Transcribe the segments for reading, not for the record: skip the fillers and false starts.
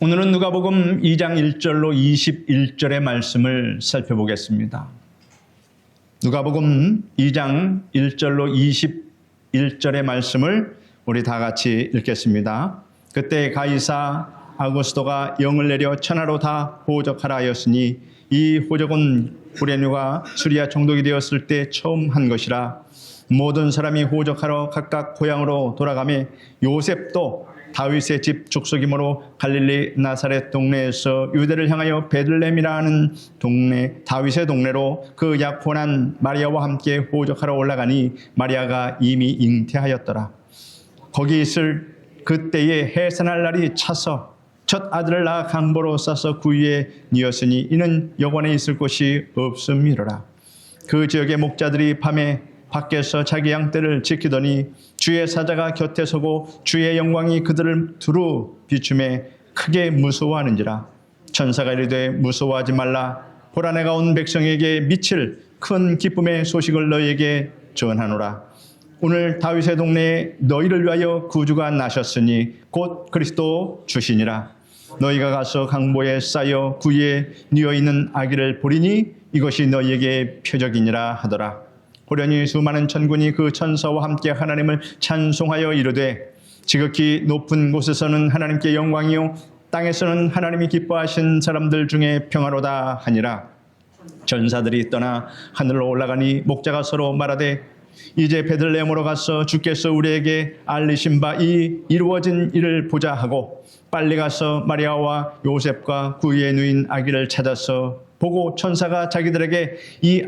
오늘은 누가복음 2장 1절로 21절의 말씀을 살펴보겠습니다. 누가복음 2장 1절로 21절의 말씀을 우리 다 같이 읽겠습니다. 그때 가이사 아구스도가 영을 내려 천하로 다 호적하라 하였으니 이 호적은 구레뉴가 수리아 총독이 되었을 때 처음 한 것이라. 모든 사람이 호적하러 각각 고향으로 돌아가며 요셉도 다윗의 집 족속이므로 갈릴리 나사렛 동네에서 유대를 향하여 베들레헴이라 하는 동네, 다윗의 동네로 그 약혼한 마리아와 함께 호적하러 올라가니 마리아가 이미 잉태하였더라. 거기 있을 그때에 해산할 날이 차서 첫 아들을 낳아 강보로 싸서 구유에 뉘었으니 이는 여관에 있을 곳이 없음이로라. 그 지역의 목자들이 밤에 밖에서 자기 양떼를 지키더니 주의 사자가 곁에 서고 주의 영광이 그들을 두루 비추매 크게 무서워하는지라. 천사가 이르되 무서워하지 말라. 보라 내가 온 백성에게 미칠 큰 기쁨의 소식을 너희에게 전하노라. 오늘 다윗의 동네에 너희를 위하여 구주가 나셨으니 곧 그리스도 주시니라. 너희가 가서 강보에 쌓여 구유에 뉘어있는 아기를 보리니 이것이 너희에게 표적이니라 하더라. 호련히 수많은 천군이 그 천사와 함께 하나님을 찬송하여 이르되 지극히 높은 곳에서는 하나님께 영광이요 땅에서는 하나님이 기뻐하신 사람들 중에 평화로다 하니라. 전사들이 떠나 하늘로 올라가니 목자가 서로 말하되 이제 베들레헴으로 가서 주께서 우리에게 알리신 바 이 이루어진 일을 보자 하고 빨리 가서 마리아와 요셉과 구유에 누인 아기를 찾아서 보고 천사가 자기들에게 이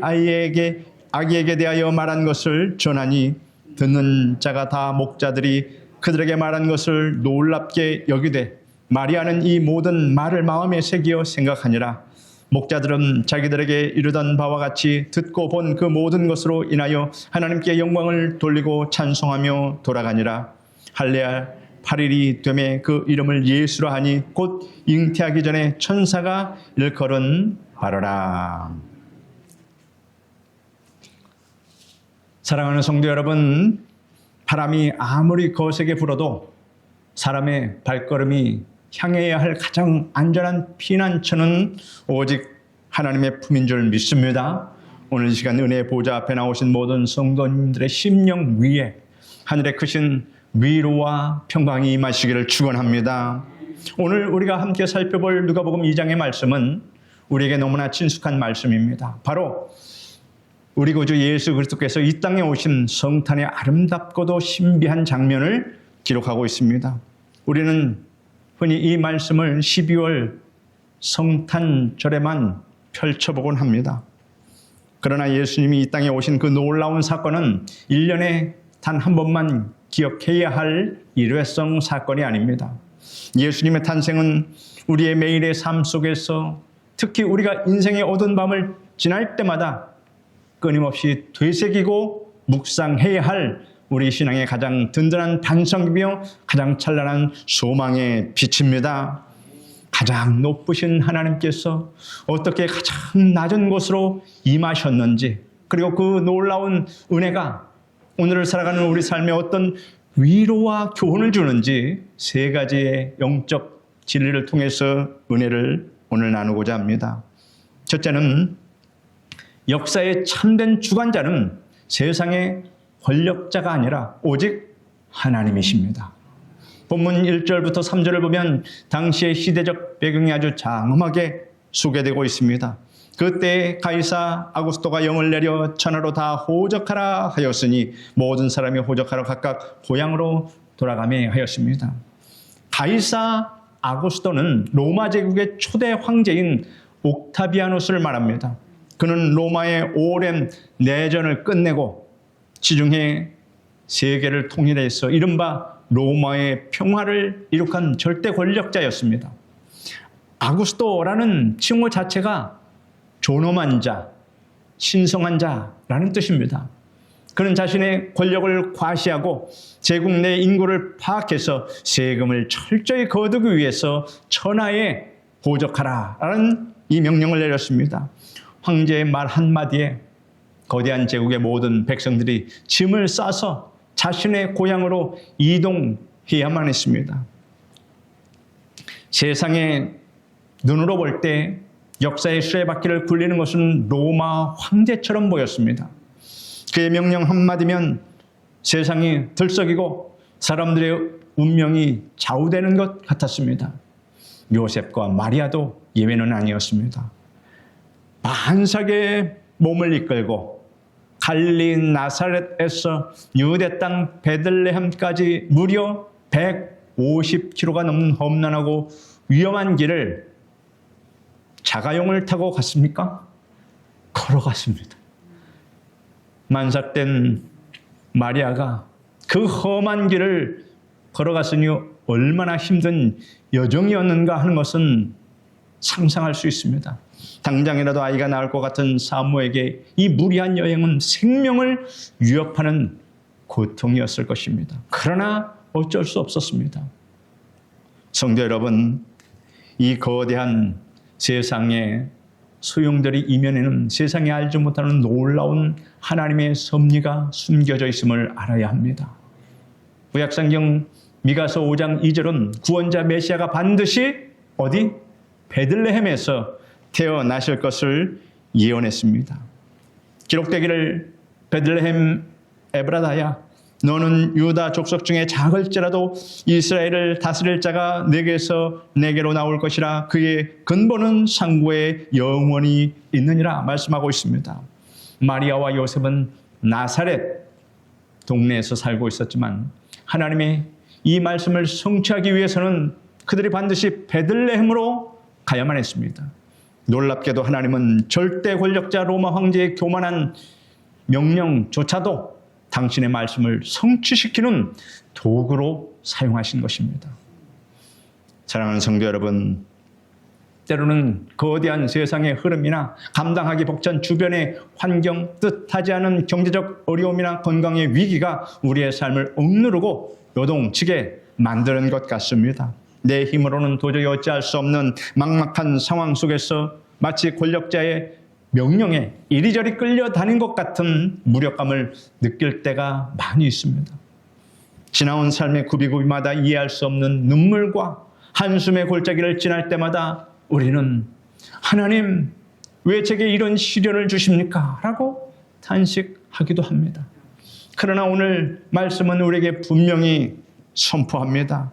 아기에게 대하여 말한 것을 전하니 듣는 자가 다 목자들이 그들에게 말한 것을 놀랍게 여기되 마리아는 이 모든 말을 마음에 새기어 생각하니라. 목자들은 자기들에게 이르던 바와 같이 듣고 본 그 모든 것으로 인하여 하나님께 영광을 돌리고 찬송하며 돌아가니라. 할례할 8일이 되매 그 이름을 예수라 하니 곧 잉태하기 전에 천사가 일컬은 바로라. 사랑하는 성도 여러분, 바람이 아무리 거세게 불어도 사람의 발걸음이 향해야 할 가장 안전한 피난처는 오직 하나님의 품인 줄 믿습니다. 오늘 이 시간 은혜의 보좌 앞에 나오신 모든 성도님들의 심령 위에 하늘의 크신 위로와 평강이 임하시기를 축원합니다. 오늘 우리가 함께 살펴볼 누가복음 2장의 말씀은 우리에게 너무나 친숙한 말씀입니다. 바로 우리 구주 예수 그리스도께서 이 땅에 오신 성탄의 아름답고도 신비한 장면을 기록하고 있습니다. 우리는 흔히 이 말씀을 12월 성탄절에만 펼쳐보곤 합니다. 그러나 예수님이 이 땅에 오신 그 놀라운 사건은 1년에 단 한 번만 기억해야 할 일회성 사건이 아닙니다. 예수님의 탄생은 우리의 매일의 삶 속에서 특히 우리가 인생의 어두운 밤을 지날 때마다 끊임없이 되새기고 묵상해야 할 우리 신앙의 가장 든든한 반석이며 가장 찬란한 소망의 빛입니다. 가장 높으신 하나님께서 어떻게 가장 낮은 곳으로 임하셨는지, 그리고 그 놀라운 은혜가 오늘을 살아가는 우리 삶에 어떤 위로와 교훈을 주는지 세 가지의 영적 진리를 통해서 은혜를 오늘 나누고자 합니다. 첫째는 역사의 참된 주관자는 세상의 권력자가 아니라 오직 하나님이십니다. 본문 1절부터 3절을 보면 당시의 시대적 배경이 아주 장엄하게 소개되고 있습니다. 그때 가이사 아구스도가 영을 내려 천하로 다 호적하라 하였으니 모든 사람이 호적하러 각각 고향으로 돌아가며 하였습니다. 가이사 아구스도는 로마 제국의 초대 황제인 옥타비아누스를 말합니다. 그는 로마의 오랜 내전을 끝내고 지중해 세계를 통일해서 이른바 로마의 평화를 이룩한 절대 권력자였습니다. 아구스토라는 칭호 자체가 존엄한 자, 신성한 자라는 뜻입니다. 그는 자신의 권력을 과시하고 제국 내 인구를 파악해서 세금을 철저히 거두기 위해서 천하에 호적하라라는 이 명령을 내렸습니다. 황제의 말 한마디에 거대한 제국의 모든 백성들이 짐을 싸서 자신의 고향으로 이동해야만 했습니다. 세상의 눈으로 볼 때 역사의 수레바퀴를 굴리는 것은 로마 황제처럼 보였습니다. 그의 명령 한마디면 세상이 들썩이고 사람들의 운명이 좌우되는 것 같았습니다. 요셉과 마리아도 예외는 아니었습니다. 만삭의 몸을 이끌고 갈릴리 나사렛에서 유대 땅 베들레헴까지 무려 150km가 넘는 험난하고 위험한 길을 자가용을 타고 갔습니까? 걸어갔습니다. 만삭된 마리아가 그 험한 길을 걸어갔으니 얼마나 힘든 여정이었는가 하는 것은 상상할 수 있습니다. 당장이라도 아이가 낳을 것 같은 사모에게 이 무리한 여행은 생명을 위협하는 고통이었을 것입니다. 그러나 어쩔 수 없었습니다. 성도 여러분, 이 거대한 세상의 소용돌이 이면에는 세상이 알지 못하는 놀라운 하나님의 섭리가 숨겨져 있음을 알아야 합니다. 구약성경 미가서 5장 2절은 구원자 메시아가 반드시 어디? 베들레헴에서 태어나실 것을 예언했습니다. 기록되기를 베들레헴 에브라다야, 너는 유다 족속 중에 작을지라도 이스라엘을 다스릴 자가 내게서 내게로 나올 것이라. 그의 근본은 상고에 영원히 있느니라 말씀하고 있습니다. 마리아와 요셉은 나사렛 동네에서 살고 있었지만 하나님의 이 말씀을 성취하기 위해서는 그들이 반드시 베들레헴으로 가야만 했습니다. 놀랍게도 하나님은 절대 권력자 로마 황제의 교만한 명령조차도 당신의 말씀을 성취시키는 도구로 사용하신 것입니다. 사랑하는 성도 여러분, 때로는 거대한 세상의 흐름이나 감당하기 벅찬 주변의 환경, 뜻하지 않은 경제적 어려움이나 건강의 위기가 우리의 삶을 억누르고 요동치게 만드는 것 같습니다. 내 힘으로는 도저히 어찌할 수 없는 막막한 상황 속에서 마치 권력자의 명령에 이리저리 끌려다닌 것 같은 무력감을 느낄 때가 많이 있습니다. 지나온 삶의 구비구비마다 이해할 수 없는 눈물과 한숨의 골짜기를 지날 때마다 우리는 하나님, 왜 제게 이런 시련을 주십니까? 라고 탄식하기도 합니다. 그러나 오늘 말씀은 우리에게 분명히 선포합니다.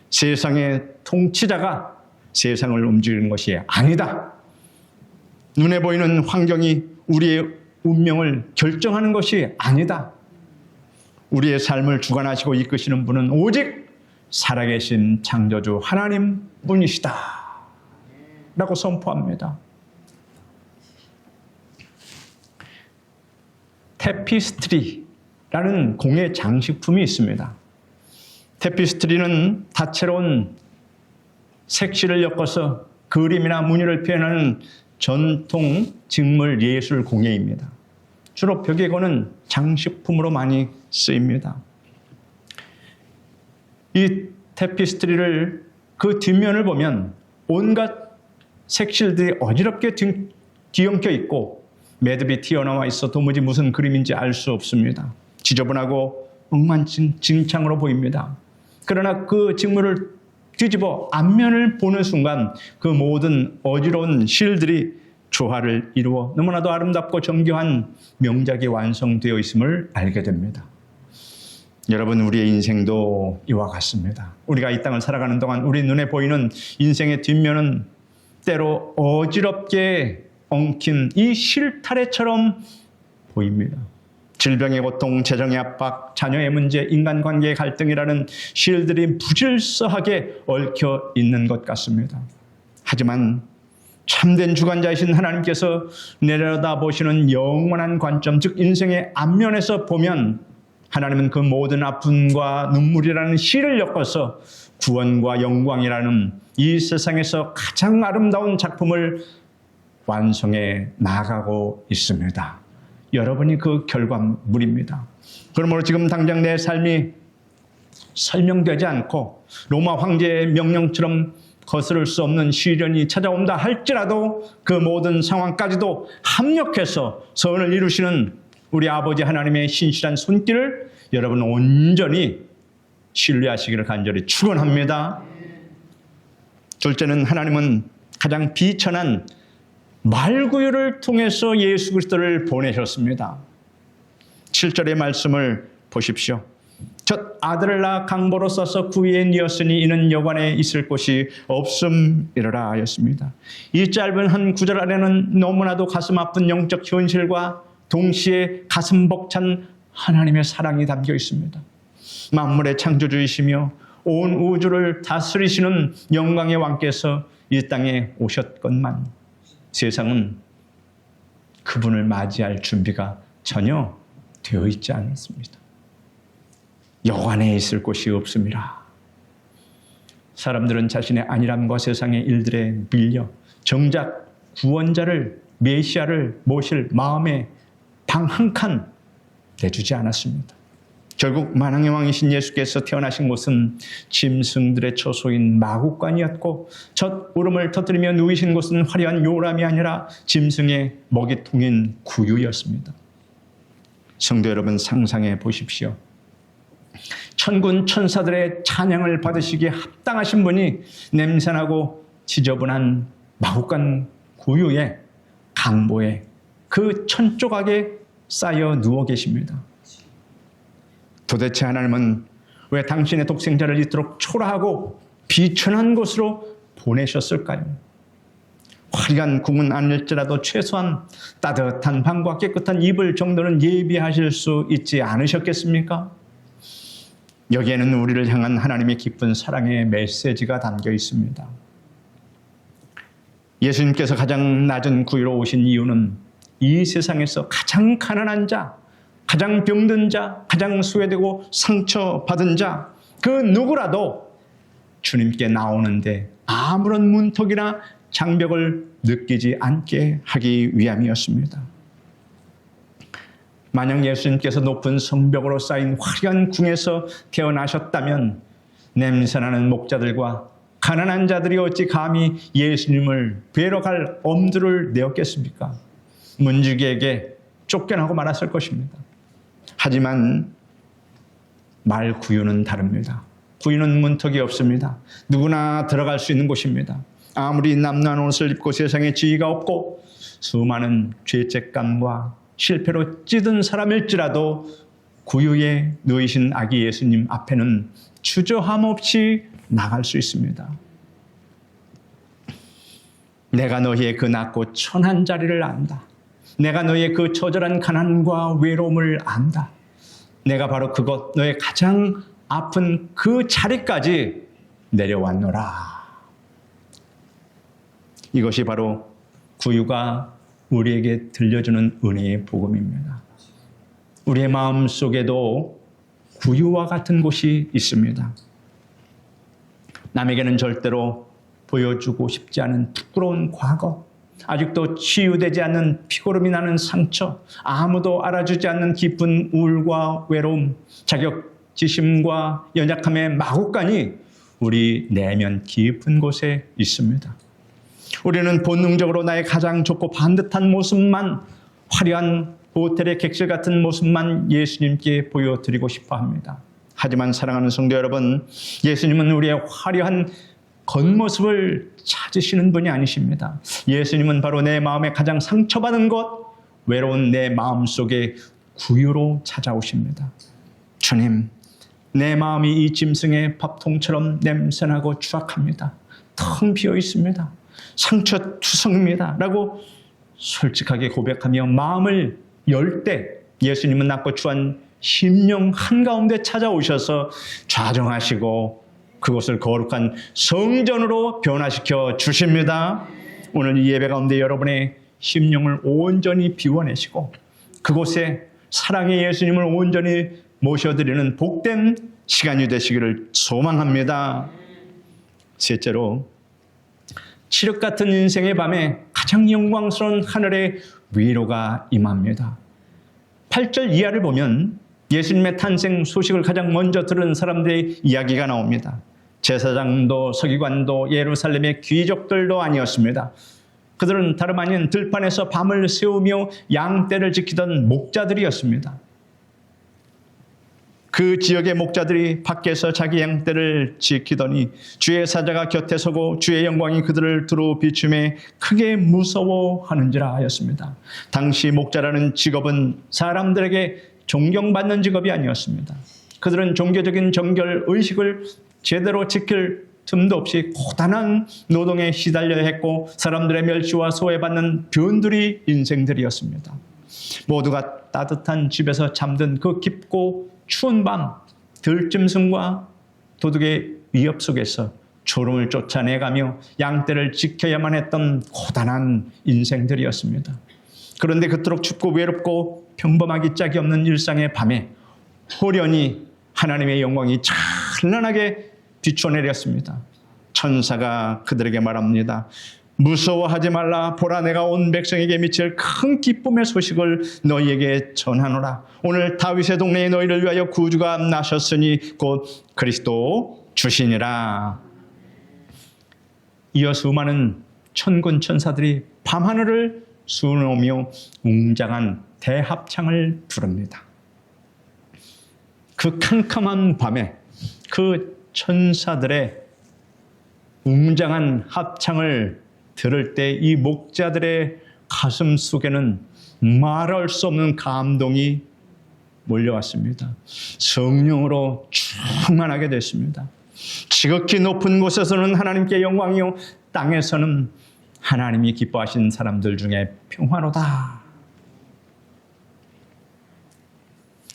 세상의 통치자가 세상을 움직이는 것이 아니다. 눈에 보이는 환경이 우리의 운명을 결정하는 것이 아니다. 우리의 삶을 주관하시고 이끄시는 분은 오직 살아계신 창조주 하나님뿐이시다 라고 선포합니다. 테피스트리라는 공예 장식품이 있습니다. 테피스트리는 다채로운 색실을 엮어서 그림이나 무늬를 표현하는 전통 직물 예술 공예입니다. 주로 벽에 거는 장식품으로 많이 쓰입니다. 이 테피스트리를 그 뒷면을 보면 온갖 색실들이 어지럽게 뒤엉켜 있고 매듭이 튀어나와 있어 도무지 무슨 그림인지 알 수 없습니다. 지저분하고 엉망진창으로 보입니다. 그러나 그 직물을 뒤집어 앞면을 보는 순간 그 모든 어지러운 실들이 조화를 이루어 너무나도 아름답고 정교한 명작이 완성되어 있음을 알게 됩니다. 여러분, 우리의 인생도 이와 같습니다. 우리가 이 땅을 살아가는 동안 우리 눈에 보이는 인생의 뒷면은 때로 어지럽게 엉킨 이 실타래처럼 보입니다. 질병의 고통, 재정의 압박, 자녀의 문제, 인간관계의 갈등이라는 실들이 부질서하게 얽혀 있는 것 같습니다. 하지만 참된 주관자이신 하나님께서 내려다보시는 영원한 관점, 즉 인생의 앞면에서 보면 하나님은 그 모든 아픔과 눈물이라는 실을 엮어서 구원과 영광이라는 이 세상에서 가장 아름다운 작품을 완성해 나가고 있습니다. 여러분이 그 결과물입니다. 그러므로 지금 당장 내 삶이 설명되지 않고 로마 황제의 명령처럼 거스를 수 없는 시련이 찾아온다 할지라도 그 모든 상황까지도 합력해서 선을 이루시는 우리 아버지 하나님의 신실한 손길을 여러분 온전히 신뢰하시기를 간절히 축원합니다. 둘째는 하나님은 가장 비천한 말구유를 통해서 예수 그리스도를 보내셨습니다. 7절의 말씀을 보십시오. 첫 아들을 낳아 강보로 써서 구유에 뉘었으니 이는 여관에 있을 곳이 없음이라 하였습니다. 이 짧은 한 구절 안에는 너무나도 가슴 아픈 영적 현실과 동시에 가슴 벅찬 하나님의 사랑이 담겨 있습니다. 만물의 창조주이시며 온 우주를 다스리시는 영광의 왕께서 이 땅에 오셨건만 세상은 그분을 맞이할 준비가 전혀 되어 있지 않습니다. 여관에 있을 곳이 없습니다. 사람들은 자신의 안일함과 세상의 일들에 밀려 정작 구원자를 메시아를 모실 마음에 방 한 칸 내주지 않았습니다. 결국 만왕의 왕이신 예수께서 태어나신 곳은 짐승들의 처소인 마구간이었고 첫 울음을 터뜨리며 누이신 곳은 화려한 요람이 아니라 짐승의 먹이통인 구유였습니다. 성도 여러분, 상상해 보십시오. 천군 천사들의 찬양을 받으시기에 합당하신 분이 냄새나고 지저분한 마구간 구유에 강보에 그 천조각에 쌓여 누워 계십니다. 도대체 하나님은 왜 당신의 독생자를 이토록 초라하고 비천한 곳으로 보내셨을까요? 화려한 궁은 아닐지라도 최소한 따뜻한 방과 깨끗한 이불 정도는 예비하실 수 있지 않으셨겠습니까? 여기에는 우리를 향한 하나님의 깊은 사랑의 메시지가 담겨 있습니다. 예수님께서 가장 낮은 구유로 오신 이유는 이 세상에서 가장 가난한 자, 가장 병든 자, 가장 소외되고 상처받은 자, 그 누구라도 주님께 나오는데 아무런 문턱이나 장벽을 느끼지 않게 하기 위함이었습니다. 만약 예수님께서 높은 성벽으로 쌓인 화려한 궁에서 태어나셨다면 냄새나는 목자들과 가난한 자들이 어찌 감히 예수님을 뵈러 갈 엄두를 내었겠습니까? 문지기에게 쫓겨나고 말았을 것입니다. 하지만 말 구유는 다릅니다. 구유는 문턱이 없습니다. 누구나 들어갈 수 있는 곳입니다. 아무리 남루한 옷을 입고 세상에 지위가 없고 수많은 죄책감과 실패로 찌든 사람일지라도 구유에 누이신 아기 예수님 앞에는 주저함 없이 나갈 수 있습니다. 내가 너희의 그 낮고 천한 자리를 안다. 내가 너희의 그 처절한 가난과 외로움을 안다. 내가 바로 그것, 너의 가장 아픈 그 자리까지 내려왔노라. 이것이 바로 구유가 우리에게 들려주는 은혜의 복음입니다. 우리의 마음 속에도 구유와 같은 곳이 있습니다. 남에게는 절대로 보여주고 싶지 않은 부끄러운 과거, 아직도 치유되지 않는 피고름이 나는 상처, 아무도 알아주지 않는 깊은 우울과 외로움, 자격지심과 연약함의 마구간이 우리 내면 깊은 곳에 있습니다. 우리는 본능적으로 나의 가장 좋고 반듯한 모습만, 화려한 호텔의 객실 같은 모습만 예수님께 보여드리고 싶어 합니다. 하지만 사랑하는 성도 여러분, 예수님은 우리의 화려한 겉모습을 찾으시는 분이 아니십니다. 예수님은 바로 내 마음에 가장 상처받은 것, 외로운 내 마음속에 구유로 찾아오십니다. 주님, 내 마음이 이 짐승의 밥통처럼 냄새나고 추악합니다. 텅 비어 있습니다. 상처투성입니다. 라고 솔직하게 고백하며 마음을 열 때 예수님은 낮고 추한 심령 한가운데 찾아오셔서 좌정하시고 그것을 거룩한 성전으로 변화시켜 주십니다. 오늘 이 예배 가운데 여러분의 심령을 온전히 비워내시고 그곳에 사랑의 예수님을 온전히 모셔드리는 복된 시간이 되시기를 소망합니다. 셋째로, 칠흑 같은 인생의 밤에 가장 영광스러운 하늘의 위로가 임합니다. 8절 이하를 보면 예수님의 탄생 소식을 가장 먼저 들은 사람들의 이야기가 나옵니다. 제사장도 서기관도 예루살렘의 귀족들도 아니었습니다. 그들은 다름 아닌 들판에서 밤을 새우며 양떼를 지키던 목자들이었습니다. 그 지역의 목자들이 밖에서 자기 양떼를 지키더니 주의 사자가 곁에 서고 주의 영광이 그들을 두루 비춤에 크게 무서워하는지라 하였습니다. 당시 목자라는 직업은 사람들에게 존경받는 직업이 아니었습니다. 그들은 종교적인 정결 의식을 제대로 지킬 틈도 없이 고단한 노동에 시달려야 했고 사람들의 멸시와 소외받는 변두리 인생들이었습니다. 모두가 따뜻한 집에서 잠든 그 깊고 추운 밤, 들짐승과 도둑의 위협 속에서 졸음을 쫓아내가며 양떼를 지켜야만 했던 고단한 인생들이었습니다. 그런데 그토록 춥고 외롭고 평범하기 짝이 없는 일상의 밤에 호련히 하나님의 영광이 찬란하게 비춰내렸습니다. 천사가 그들에게 말합니다. 무서워하지 말라. 보라, 내가 온 백성에게 미칠 큰 기쁨의 소식을 너희에게 전하노라. 오늘 다윗의 동네에 너희를 위하여 구주가 나셨으니 곧 그리스도 주시니라. 이어 수많은 천군 천사들이 밤하늘을 수놓으며 웅장한 대합창을 부릅니다. 그 캄캄한 밤에 그 천사들의 웅장한 합창을 들을 때 이 목자들의 가슴 속에는 말할 수 없는 감동이 몰려왔습니다. 성령으로 충만하게 됐습니다. 지극히 높은 곳에서는 하나님께 영광이요 땅에서는 하나님이 기뻐하신 사람들 중에 평화로다.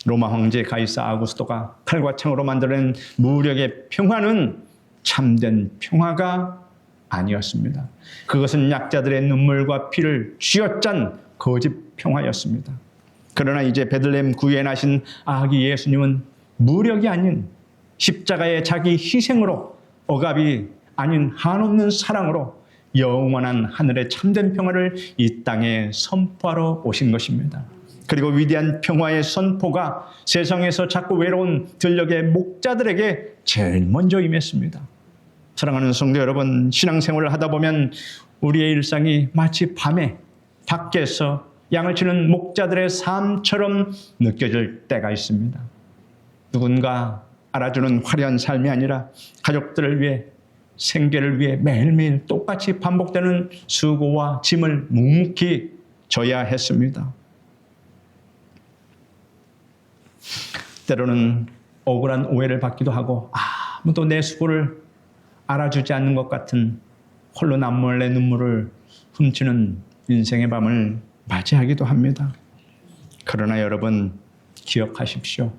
로마 황제 가이사 아구스토가 칼과 창으로 만들어낸 무력의 평화는 참된 평화가 아니었습니다. 그것은 약자들의 눈물과 피를 쥐어짠 거짓 평화였습니다. 그러나 이제 베들레헴 구유에 나신 아기 예수님은 무력이 아닌 십자가의 자기 희생으로, 억압이 아닌 한없는 사랑으로 영원한 하늘의 참된 평화를 이 땅에 선포하러 오신 것입니다. 그리고 위대한 평화의 선포가 세상에서 자꾸 외로운 들녘의 목자들에게 제일 먼저 임했습니다. 사랑하는 성도 여러분, 신앙생활을 하다 보면 우리의 일상이 마치 밤에 밖에서 양을 치는 목자들의 삶처럼 느껴질 때가 있습니다. 누군가 알아주는 화려한 삶이 아니라 가족들을 위해, 생계를 위해 매일매일 똑같이 반복되는 수고와 짐을 묵묵히 져야 했습니다. 때로는 억울한 오해를 받기도 하고 아무도 내 수고를 알아주지 않는 것 같은 홀로 남몰래 눈물을 훔치는 인생의 밤을 맞이하기도 합니다. 그러나 여러분 기억하십시오.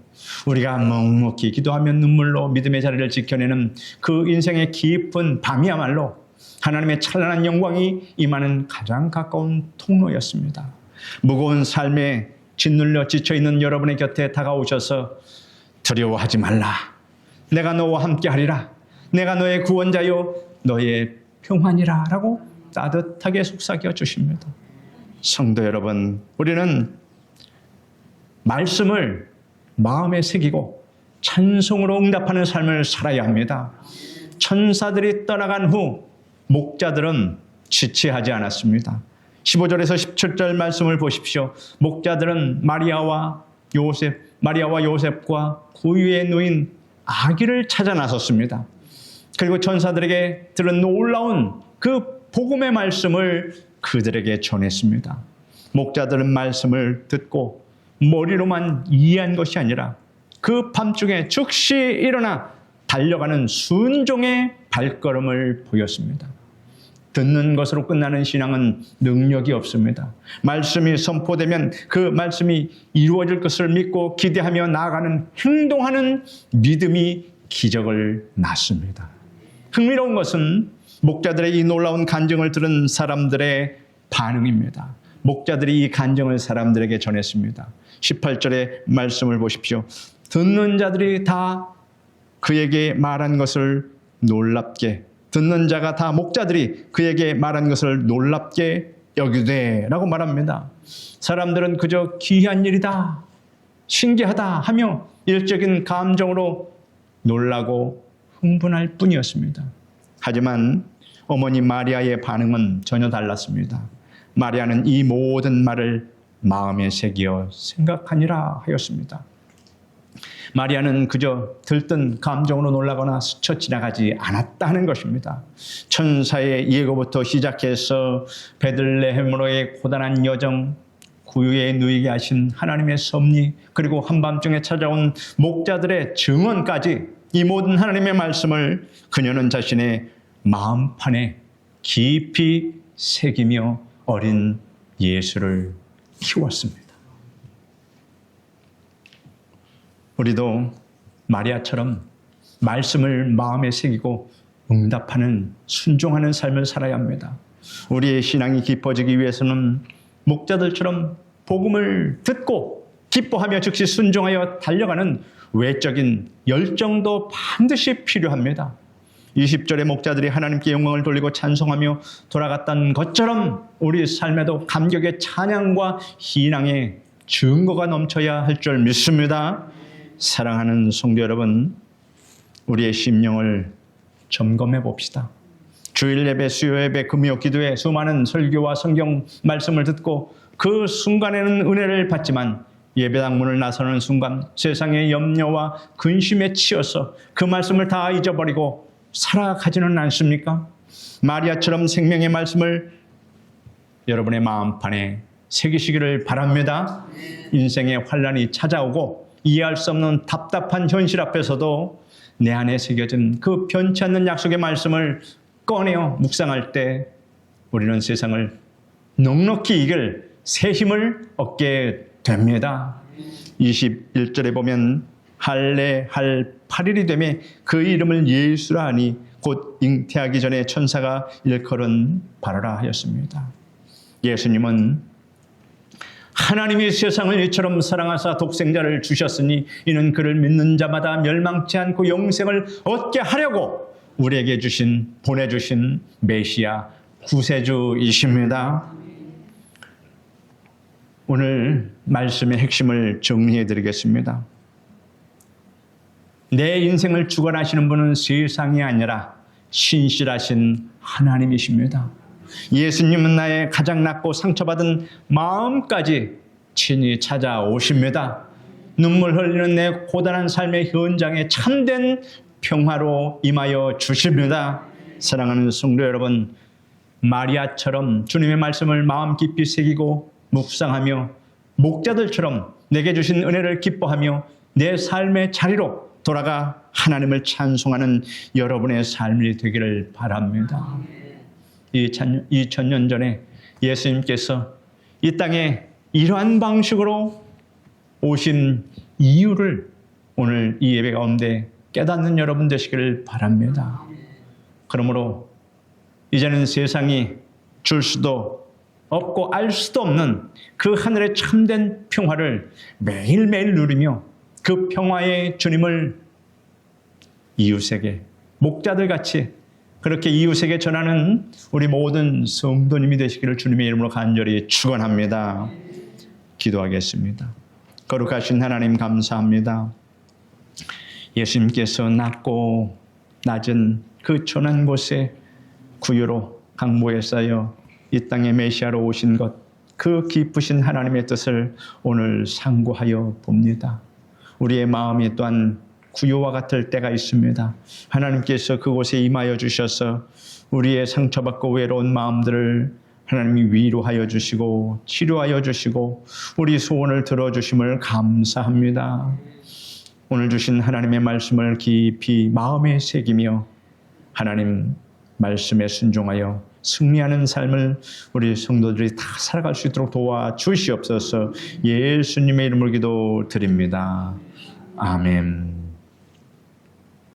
우리가 묵묵히 기도하며 눈물로 믿음의 자리를 지켜내는 그 인생의 깊은 밤이야말로 하나님의 찬란한 영광이 임하는 가장 가까운 통로였습니다. 무거운 삶에 짓눌려 지쳐있는 여러분의 곁에 다가오셔서 두려워하지 말라. 내가 너와 함께하리라. 내가 너의 구원자요 너의 평안이라 라고 따뜻하게 속삭여 주십니다. 성도 여러분, 우리는 말씀을 마음에 새기고 찬송으로 응답하는 삶을 살아야 합니다. 천사들이 떠나간 후 목자들은 지체하지 않았습니다. 15절에서 17절 말씀을 보십시오. 목자들은 마리아와 요셉과 구유에 누인 아기를 찾아 나섰습니다. 그리고 천사들에게 들은 놀라운 그 복음의 말씀을 그들에게 전했습니다. 목자들은 말씀을 듣고 머리로만 이해한 것이 아니라 그 밤중에 즉시 일어나 달려가는 순종의 발걸음을 보였습니다. 듣는 것으로 끝나는 신앙은 능력이 없습니다. 말씀이 선포되면 그 말씀이 이루어질 것을 믿고 기대하며 나아가는, 행동하는 믿음이 기적을 낳습니다. 흥미로운 것은 목자들의 이 놀라운 간증을 들은 사람들의 반응입니다. 목자들이 이 간증을 사람들에게 전했습니다. 18절의 말씀을 보십시오. 듣는 자들이 다 그에게 말한 것을 놀랍게, 듣는 자가 다 목자들이 그에게 말한 것을 놀랍게 여기되 라고 말합니다. 사람들은 그저 기이한 일이다, 신기하다 하며 일적인 감정으로 놀라고 흥분할 뿐이었습니다. 하지만 어머니 마리아의 반응은 전혀 달랐습니다. 마리아는 이 모든 말을 마음에 새기어 생각하니라 하였습니다. 마리아는 그저 들뜬 감정으로 놀라거나 스쳐 지나가지 않았다는 것입니다. 천사의 예고부터 시작해서 베들레헴으로의 고단한 여정, 구유에 누이게 하신 하나님의 섭리, 그리고 한밤중에 찾아온 목자들의 증언까지 이 모든 하나님의 말씀을 그녀는 자신의 마음판에 깊이 새기며 어린 예수를 키웠습니다. 우리도 마리아처럼 말씀을 마음에 새기고 응답하는, 순종하는 삶을 살아야 합니다. 우리의 신앙이 깊어지기 위해서는 목자들처럼 복음을 듣고 기뻐하며 즉시 순종하여 달려가는 외적인 열정도 반드시 필요합니다. 20절의 목자들이 하나님께 영광을 돌리고 찬송하며 돌아갔던 것처럼 우리 삶에도 감격의 찬양과 희망의 증거가 넘쳐야 할 줄 믿습니다. 사랑하는 성도 여러분, 우리의 심령을 점검해 봅시다. 주일 예배, 수요 예배, 금요 기도에 수많은 설교와 성경 말씀을 듣고 그 순간에는 은혜를 받지만 예배당 문을 나서는 순간 세상의 염려와 근심에 치여서 그 말씀을 다 잊어버리고 살아가지는 않습니까? 마리아처럼 생명의 말씀을 여러분의 마음판에 새기시기를 바랍니다. 인생의 환란이 찾아오고 이해할 수 없는 답답한 현실 앞에서도 내 안에 새겨진 그 변치 않는 약속의 말씀을 꺼내어 묵상할 때 우리는 세상을 넉넉히 이길 새 힘을 얻게 됩니다. 21절에 보면 할례 할 8일이 되매 그 이름을 예수라 하니 곧 잉태하기 전에 천사가 일컬은 바라라 하였습니다. 예수님은 하나님이 세상을 이처럼 사랑하사 독생자를 주셨으니 이는 그를 믿는 자마다 멸망치 않고 영생을 얻게 하려고 우리에게 보내주신 메시아 구세주이십니다. 오늘 말씀의 핵심을 정리해 드리겠습니다. 내 인생을 주관하시는 분은 세상이 아니라 신실하신 하나님이십니다. 예수님은 나의 가장 낮고 상처받은 마음까지 친히 찾아오십니다. 눈물 흘리는 내 고단한 삶의 현장에 참된 평화로 임하여 주십니다. 사랑하는 성도 여러분, 마리아처럼 주님의 말씀을 마음 깊이 새기고 묵상하며 목자들처럼 내게 주신 은혜를 기뻐하며 내 삶의 자리로 돌아가 하나님을 찬송하는 여러분의 삶이 되기를 바랍니다. 2000년 전에 예수님께서 이 땅에 이러한 방식으로 오신 이유를 오늘 이 예배 가운데 깨닫는 여러분 되시기를 바랍니다. 그러므로 이제는 세상이 줄 수도 없고 알 수도 없는 그 하늘의 참된 평화를 매일매일 누리며 그 평화의 주님을 이웃에게 목자들같이 그렇게 이웃에게 전하는 우리 모든 성도님이 되시기를 주님의 이름으로 간절히 축원합니다. 기도하겠습니다. 거룩하신 하나님 감사합니다. 예수님께서 낮고 낮은 그 천한 곳에 구유로 강보에 쌓여 이 땅에 메시아로 오신 것, 그 기쁘신 하나님의 뜻을 오늘 상고하여 봅니다. 우리의 마음이 또한 구유와 같을 때가 있습니다. 하나님께서 그곳에 임하여 주셔서 우리의 상처받고 외로운 마음들을 하나님이 위로하여 주시고 치료하여 주시고 우리 소원을 들어주심을 감사합니다. 오늘 주신 하나님의 말씀을 깊이 마음에 새기며 하나님 말씀에 순종하여 승리하는 삶을 우리 성도들이 다 살아갈 수 있도록 도와주시옵소서. 예수님의 이름으로 기도드립니다. 아멘.